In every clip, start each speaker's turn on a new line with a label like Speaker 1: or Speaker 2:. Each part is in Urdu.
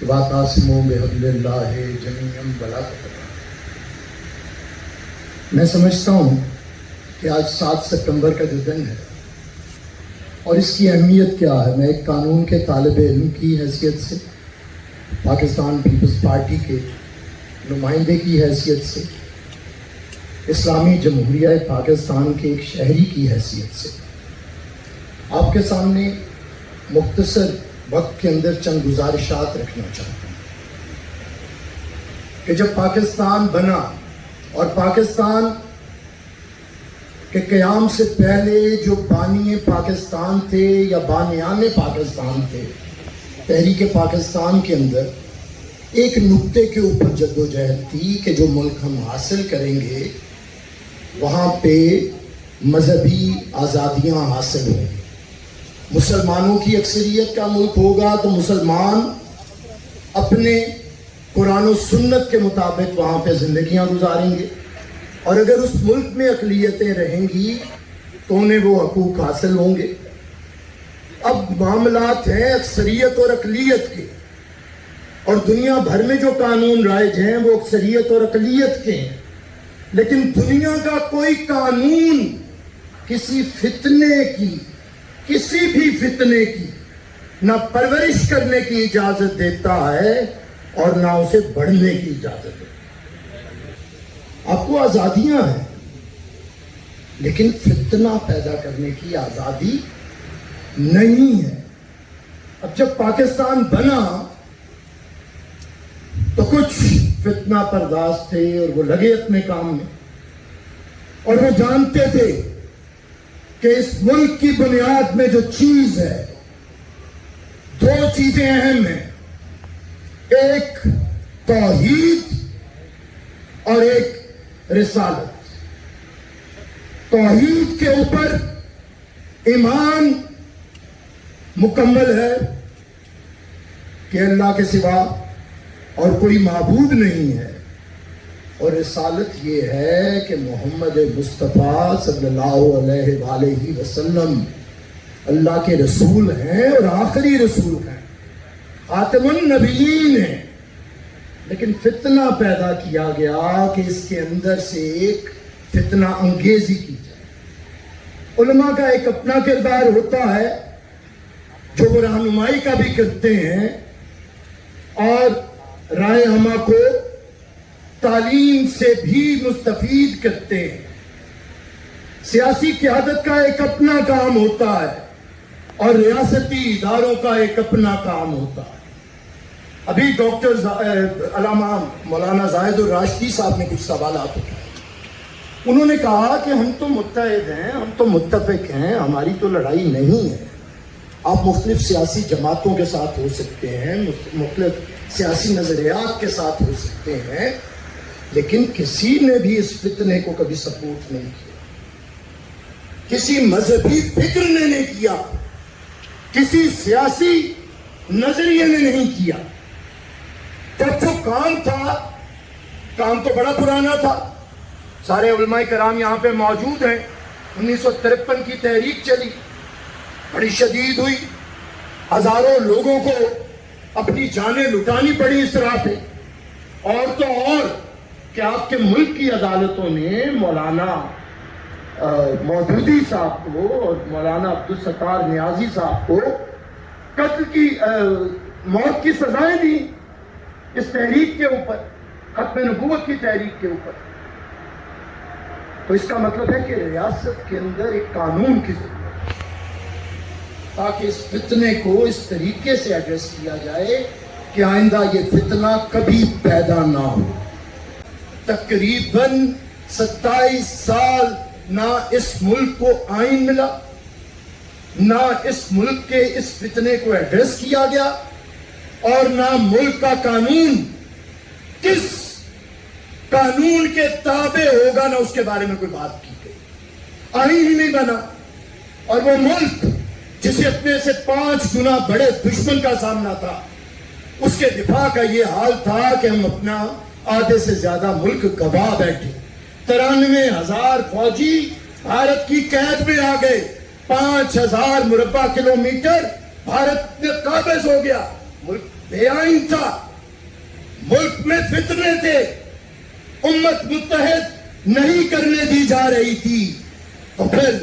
Speaker 1: وَاعْتَصِمُوا بِحَبْلِ اللَّهِ جَمِيعًا وَلَا تَفَرَّقُوا۔ میں سمجھتا ہوں کہ آج 7 سپتمبر کا جو دن ہے اور اس کی اہمیت کیا ہے، میں ایک قانون کے طالب علم کی حیثیت سے، پاکستان پیپلز پارٹی کے نمائندے کی حیثیت سے، اسلامی جمہوریہ پاکستان کے ایک شہری کی حیثیت سے آپ کے سامنے مختصر وقت کے اندر چند گزارشات رکھنا چاہتا ہوں کہ جب پاکستان بنا اور پاکستان کے قیام سے پہلے جو بانی پاکستان تھے یا بانیان پاکستان تھے، تحریک پاکستان کے اندر ایک نقطے کے اوپر جدوجہد تھی کہ جو ملک ہم حاصل کریں گے وہاں پہ مذہبی آزادیاں حاصل ہوں گی، مسلمانوں کی اکثریت کا ملک ہوگا تو مسلمان اپنے قرآن و سنت کے مطابق وہاں پہ زندگیاں گزاریں گے، اور اگر اس ملک میں اقلیتیں رہیں گی تو انہیں وہ حقوق حاصل ہوں گے۔ اب معاملات ہیں اکثریت اور اقلیت کے، اور دنیا بھر میں جو قانون رائج ہیں وہ اکثریت اور اقلیت کے ہیں، لیکن دنیا کا کوئی قانون کسی فتنے کی، کسی بھی فتنے کی نہ پرورش کرنے کی اجازت دیتا ہے اور نہ اسے بڑھنے کی اجازت دیتا ہے۔ آپ کو آزادیاں ہیں لیکن فتنہ پیدا کرنے کی آزادی نہیں ہے۔ اب جب پاکستان بنا تو کچھ فتنہ پرداز تھے اور وہ لگے اپنے کام میں، اور وہ جانتے تھے کہ اس ملک کی بنیاد میں جو چیز ہے، 2 چیزیں اہم ہیں، ایک توحید اور ایک رسالت۔ توحید کے اوپر ایمان مکمل ہے کہ اللہ کے سوا اور کوئی معبود نہیں ہے، اور رسالت یہ ہے کہ محمد مصطفیٰ صلی اللہ علیہ وآلہ وسلم اللہ کے رسول ہیں اور آخری رسول ہیں، خاتم النبیین ہیں۔ لیکن فتنہ پیدا کیا گیا کہ اس کے اندر سے ایک فتنہ انگیزی کی جائے۔ علماء کا ایک اپنا کردار ہوتا ہے جو وہ رہنمائی کا بھی کرتے ہیں اور رائے عامہ کو تعلیم سے بھی مستفید کرتے ہیں۔ سیاسی قیادت کا ایک اپنا کام ہوتا ہے اور ریاستی اداروں کا ایک اپنا کام ہوتا ہے۔ ابھی ڈاکٹر علامہ مولانا زاہد الراشدی صاحب نے کچھ سوالات اٹھائے۔ انہوں نے کہا کہ ہم تو متحد ہیں، ہم تو متفق ہیں، ہماری تو لڑائی نہیں ہے۔ آپ مختلف سیاسی جماعتوں کے ساتھ ہو سکتے ہیں، مختلف سیاسی نظریات کے ساتھ ہو سکتے ہیں، لیکن کسی نے بھی اس فتنے کو کبھی سپورٹ نہیں کیا، کسی مذہبی فکر نے نہیں کیا، کسی سیاسی نظریے نے نہیں کیا۔ جب جو کام تھا، کام تو بڑا پرانا تھا، سارے علماء کرام یہاں پہ موجود ہیں۔ 1953 کی تحریک چلی، بڑی شدید ہوئی، ہزاروں لوگوں کو اپنی جانیں لٹانی پڑی اس راہ پہ، اور تو اور کہ آپ کے ملک کی عدالتوں نے مولانا مودودی صاحب کو اور مولانا عبدالستار نیازی صاحب کو قتل کی موت کی سزائیں دی اس تحریک کے اوپر، ختم نبوت کی تحریک کے اوپر۔ تو اس کا مطلب ہے کہ ریاست کے اندر ایک قانون کی ضرورت ہے تاکہ اس فتنے کو اس طریقے سے ایڈریس کیا جائے کہ آئندہ یہ فتنہ کبھی پیدا نہ ہو۔ تقریباً 27 سال نہ اس ملک کو آئین ملا، نہ اس ملک کے اس فتنے کو ایڈریس کیا گیا، اور نہ ملک کا قانون کس قانون کے تابع ہوگا نہ اس کے بارے میں کوئی بات کی گئی۔ آئین ہی نہیں بنا، اور وہ ملک جسے اپنے سے 5 گنا بڑے دشمن کا سامنا تھا، اس کے دفاع کا یہ حال تھا کہ ہم اپنا آدھے سے زیادہ ملک گوا بیٹھے، 93,000 فوجی بھارت کی قید میں آ گئے، 5,000 مربع کلومیٹر بھارت میں قابض ہو گیا، ملک بے آئین تھا, ملک میں فتنے تھے, امت متحد نہیں کرنے دی جا رہی تھی. تو پھر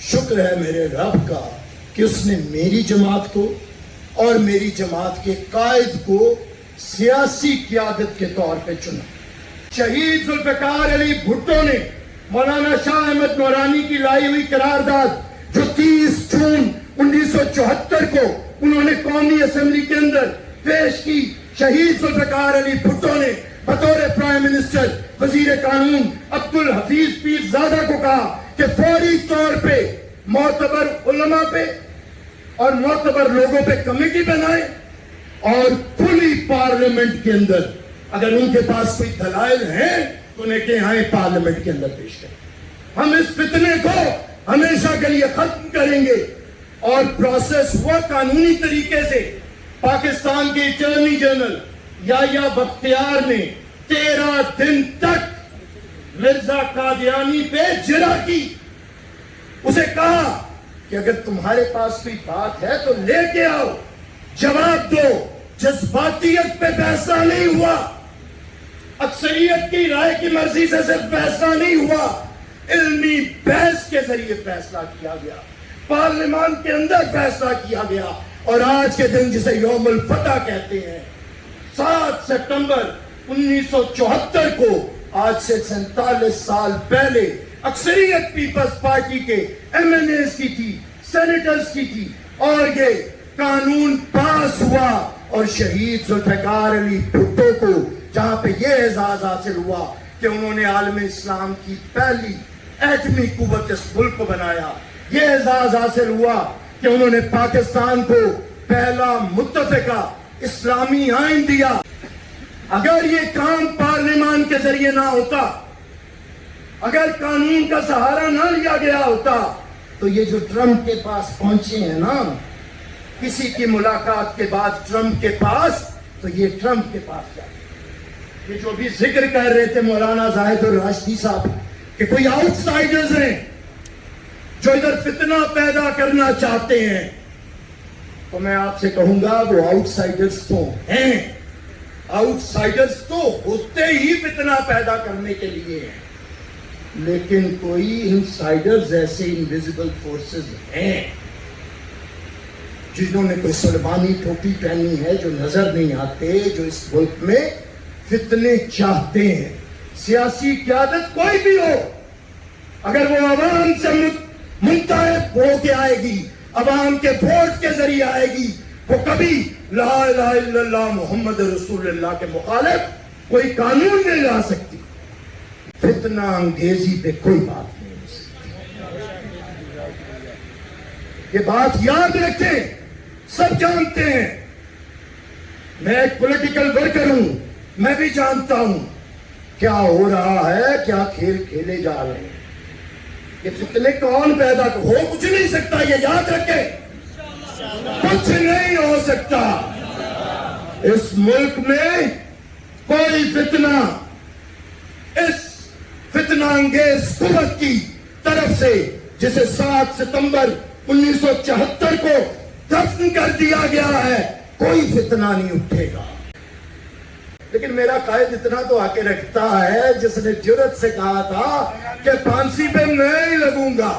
Speaker 1: شکر ہے میرے رب کا کہ اس نے میری جماعت کو اور میری جماعت کے قائد کو سیاسی قیادت کے طور پہ چنا. شہید ذوالفقار علی بھٹو نے مولانا شاہ احمد نورانی کی لائی ہوئی قرارداد جو 30 جون 1974 کو انہوں نے قومی اسمبلی کے اندر پیش کی, شہید ذوالفقار علی بھٹو نے بطور پرائم منسٹر وزیر قانون عبدالحفیظ پیر زادہ کو کہا کہ فوری طور پہ معتبر علماء پہ اور معتبر لوگوں پہ کمیٹی بنائیں اور کھلی پارلیمنٹ کے اندر اگر ان کے پاس کوئی دلائل ہیں تو انہیں کہ آئیں پارلیمنٹ کے اندر پیش کریں. ہم اس فتنے کو ہمیشہ کے لیے ختم کریں گے. اور پروسیس ہوا قانونی طریقے سے. پاکستان کے اٹارنی جنرل یحییٰ بختیار نے 13 دن تک مرزا قادیانی پہ جرح کی. اسے کہا کہ اگر تمہارے پاس کوئی بات ہے تو لے کے آؤ, جواب دو. جذباتیت پہ فیصلہ نہیں ہوا, اکثریت کی رائے کی مرضی سے صرف فیصلہ نہیں ہوا, علمی بحث کے ذریعے فیصلہ کیا گیا, پارلیمان کے اندر فیصلہ کیا گیا. اور آج کے دن جسے یوم الفتح کہتے ہیں, 7 ستمبر 1974 کو, آج سے 47 سال پہلے اکثریت پیپلز پارٹی کے ایم این ایز کی تھی, سینیٹرز کی تھی, اور یہ قانون پاس ہوا. اور شہید ذوالفقار علی بھٹو کو جہاں پہ یہ اعزاز حاصل ہوا کہ انہوں نے عالم اسلام کی پہلی ایٹمی قوت اس ملک کو بنایا, یہ اعزاز حاصل ہوا کہ انہوں نے پاکستان کو پہلا متفقہ اسلامی آئین دیا. اگر یہ کام پارلیمان کے ذریعے نہ ہوتا, اگر قانون کا سہارا نہ لیا گیا ہوتا, تو یہ جو ٹرمپ کے پاس پہنچے ہیں نا, کسی کی ملاقات کے بعد ٹرمپ کے پاس, تو یہ ٹرمپ کے پاس جائے. یہ جو بھی ذکر کر رہے تھے مولانا زاہد الراشدی صاحب کہ کوئی آؤٹ سائیڈرز ہیں جو ادھر فتنہ پیدا کرنا چاہتے ہیں, تو میں آپ سے کہوں گا وہ آؤٹ سائیڈرز تو ہیں, آؤٹ سائیڈرز تو ہوتے ہی فتنہ پیدا کرنے کے لیے ہیں, لیکن کوئی انسائیڈرز ایسے انویزیبل فورسز ہیں جنہوں نے کوئی سلمانی ٹوپی پہنی ہے, جو نظر نہیں آتے, جو اس ملک میں فتنے چاہتے ہیں. سیاسی قیادت کوئی بھی ہو, اگر وہ عوام سے منتخب ہو کے آئے گی, عوام کے ووٹ کے ذریعے آئے گی, وہ کبھی لا الہ الا اللہ محمد رسول اللہ کے مخالف کوئی قانون نہیں لا سکتی. فتنہ انگیزی پہ کوئی بات نہیں ہو سکتی. یہ بات یاد رکھیں, سب جانتے ہیں. میں ایک پولیٹیکل ورکر ہوں, میں بھی جانتا ہوں کیا ہو رہا ہے, کیا کھیل کھیلے جا رہے ہیں. یہ فتنے کون پیدا ہو کچھ نہیں سکتا, یہ یاد رکھیں, کچھ نہیں ہو سکتا. اس ملک میں کوئی فتنہ اس فتنہ انگیز قوت کی طرف سے جسے 7 ستمبر 1974 کو دفن کر دیا گیا ہے, کوئی فتنہ نہیں اٹھے گا. لیکن میرا قائد اتنا تو آ کے رکھتا ہے جس نے جرت سے کہا تھا کہ پھانسی پہ میں ہی لگوں گا,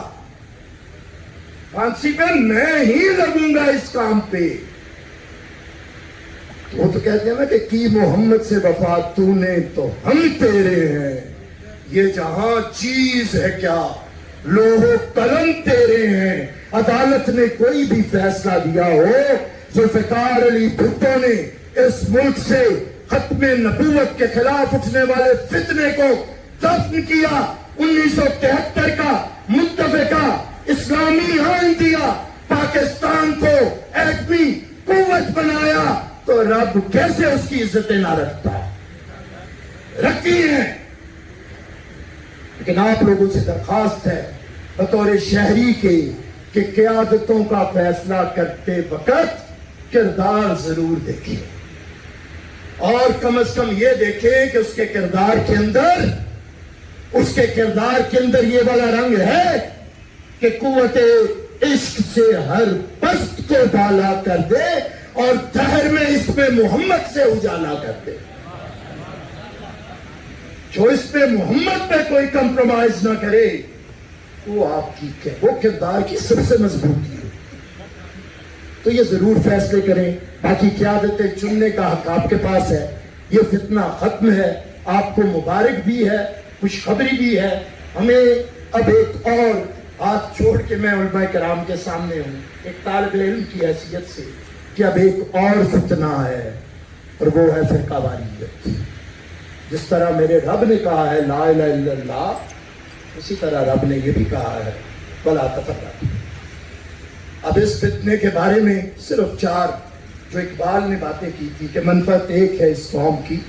Speaker 1: پھانسی پہ میں ہی لگوں گا اس کام پہ. وہ تو کہتے ہیں نا کہ کی محمد سے وفا تو نے تو ہم تیرے ہیں, یہ جہاں چیز ہے کیا لوح و قلم تیرے ہیں. عدالت نے کوئی بھی فیصلہ دیا ہو, ذوالفقار علی بھٹو نے اس ملک سے ختم نبوت کے خلاف اٹھنے والے فتنے کو دفن کیا, 1973 کا متفقہ اسلامی آئین دیا, پاکستان کو ایٹمی قوت بنایا, تو رب کیسے اس کی عزتیں نہ رکھتا؟ رکھی ہیں. لیکن آپ لوگوں سے درخواست ہے بطور شہری کے کہ قیادتوں کا فیصلہ کرتے وقت کردار ضرور دیکھیں, اور کم از کم یہ دیکھیں کہ اس کے کردار کے اندر یہ والا رنگ ہے کہ قوت عشق سے ہر پست کو بالا کر دے اور دہر میں اس میں محمد سے اجالا کر دے. جو اس پہ محمد پہ کوئی کمپرومائز نہ کرے وہ آپ کی وہ کردار کی سب سے مضبوطی ہے. تو یہ ضرور فیصلے کریں. باقی قیادتیں چننے کا حق آپ کے پاس ہے. یہ فتنہ ختم ہے. آپ کو مبارک بھی ہے, خوشخبری بھی ہے. ہمیں اب ایک اور ہاتھ چھوڑ کے میں علماء کرام کے سامنے ہوں ایک طالب علم کی حیثیت سے کہ اب ایک اور فتنہ ہے اور وہ ہے فرقہ واریت. جس طرح میرے رب نے کہا ہے لا الہ الا اللہ, اسی طرح رب نے یہ بھی کہا ہے ولا تفرقوا. اب اس فتنے کے بارے میں صرف 4 جو اقبال نے باتیں کی تھی کہ منفعت ایک ہے اس قوم کی,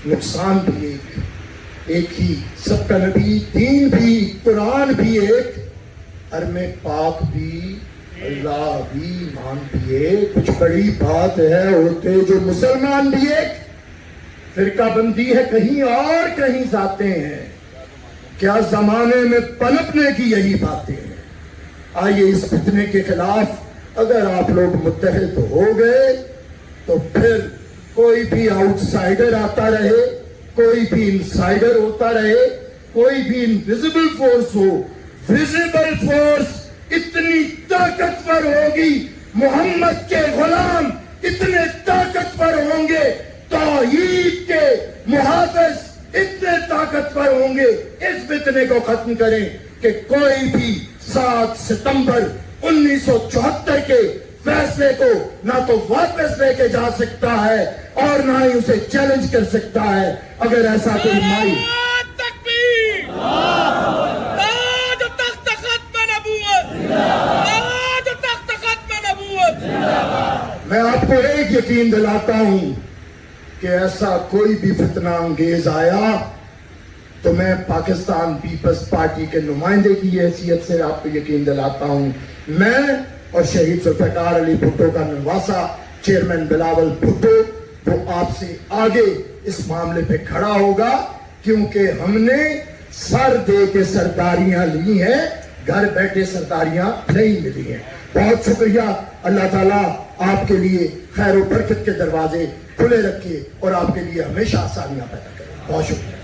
Speaker 1: نقصان بھی ایک ہی, سب کا نبی, دین بھی, قرآن بھی ایک, حرم پاک بھی, اللہ بھی, ایمان بھی ایک. کچھ بڑی بات ہے ہوتے جو مسلمان بھی ایک. فرقہ بندی ہے کہیں اور کہیں ذاتیں ہیں. کیا زمانے میں پنپنے کی یہی باتیں ہیں. آئیے اس فتنے کے خلاف اگر آپ لوگ متحد ہو گئے تو پھر کوئی بھی آؤٹ سائیڈر آتا رہے, کوئی بھی انسائیڈر ہوتا رہے, کوئی بھی انویزیبل فورس ہو, ویزیبل فورس اتنی طاقتور ہوگی, محمد کے غلام اتنے طاقتور ہوں گے, توحید کے محافظ اتنے طاقتور ہوں گے, اس فتنے کو ختم کریں کہ کوئی بھی 7 ستمبر 1974 کے فیصلے کو نہ تو واپس لے کے جا سکتا ہے اور نہ ہی اسے چیلنج کر سکتا ہے. اگر ایسا کوئی مائی میں آپ کو ایک یقین دلاتا ہوں کہ ایسا کوئی بھی فتنہ انگیز آیا تو میں پاکستان پیپلز پارٹی کے نمائندے کی حیثیت سے آپ کو یقین دلاتا ہوں, میں اور شہید ذوالفقار علی بھٹو کا نواسا چیئرمین بلاول بھٹو وہ آپ سے آگے اس معاملے پہ کھڑا ہوگا, کیونکہ ہم نے سر دے کے سرداریاں لی ہیں, گھر بیٹھے سرداریاں نہیں ملی ہیں. بہت شکریہ. اللہ تعالیٰ آپ کے لیے خیر و برکت کے دروازے کھلے رکھے اور آپ کے لیے ہمیشہ آسانیاں پیدا کرے. بہت شکریہ.